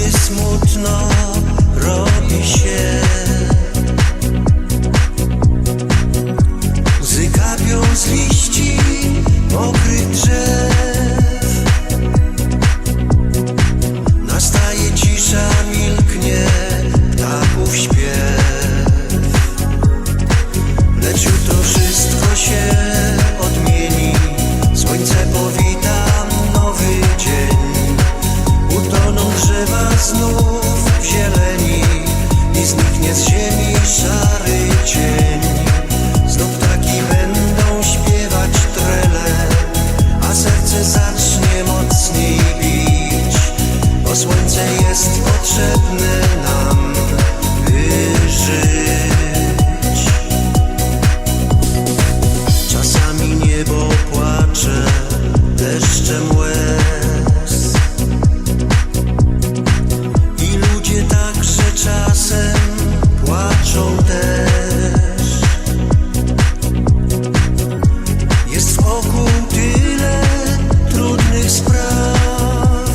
gdy smutno robi się. Łzy kapią z liści mokrych drzew. Nastaje cisza, milknie ptaków śpiew. Lecz jutro wszystko się odmieni. Słońce powita nowy dzień. Utoną drzewa znów w zieleni i zniknie z ziemi szary cień. Znów ptaki będą śpiewać trele, a serce zacznie mocniej bić, bo słońce jest potrzebne nam, by żyć. Czasami niebo płacze deszczem łez i ludzie także czasem płaczą też. Jest wokół tyle trudnych spraw.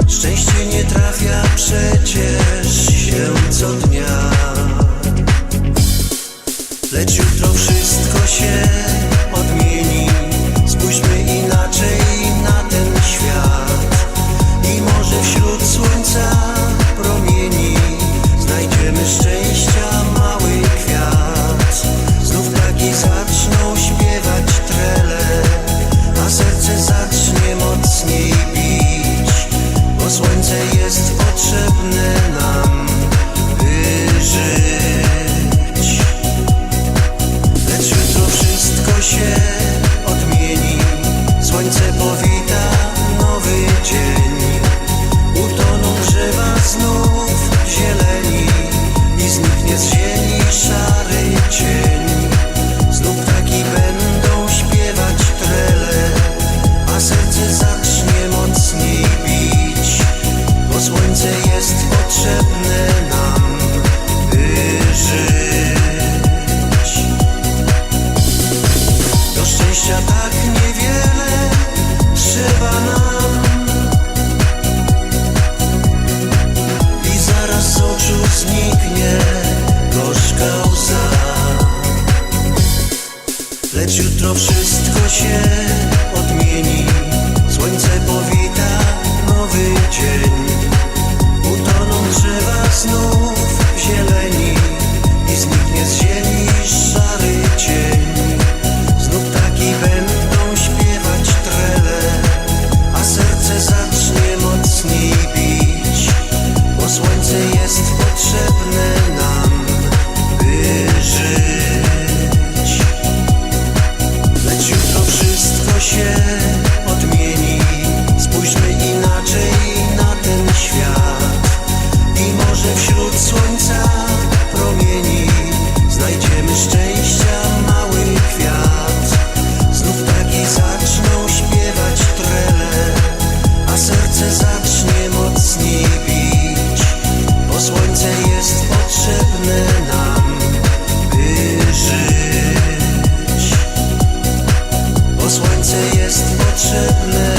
Szczęście nie trafia przecież się co dnia. Lecz jutro wszystko się odmieni. Spójrzmy inaczej na ten świat i może wśród słońca promieni znajdziemy szczęścia mały kwiat. Znów ptaki zaczną śpiewać trele, a serce zacznie mocniej bić, bo słońce jest potrzebne nam, by żyć. Lecz jutro wszystko się odmieni. Słońce powita nowy dzień. Utoną drzewa znów w zieleni i zniknie z ziemi szary cień. Znów ptaki będą śpiewać trele, a serce zacznie mocniej bić, bo słońce jest potrzebne nam, by żyć. Do szczęścia tak niewiele trzeba nam i zaraz z oczu zniknie gorzka łza. Lecz jutro wszystko się odmieni. Słońce powita nowy dzień. Utoną drzewa znów w zieleni i zniknie z ziemi szary cień. Znów ptaki będą śpiewać trele, a serce zacznie mocniej bić, bo słońce jest potrzebne nam, by żyć. Lecz jutro wszystko się odmieni. Spójrzmy inaczej na ten świat i może wśród słońca promieni znajdziemy szczęścia mały kwiat. Znów ptaki zaczną śpiewać trele, a serce zacznie mocniej bić, bo słońce jest potrzebne nam, by żyć. Bo słońce jest potrzebne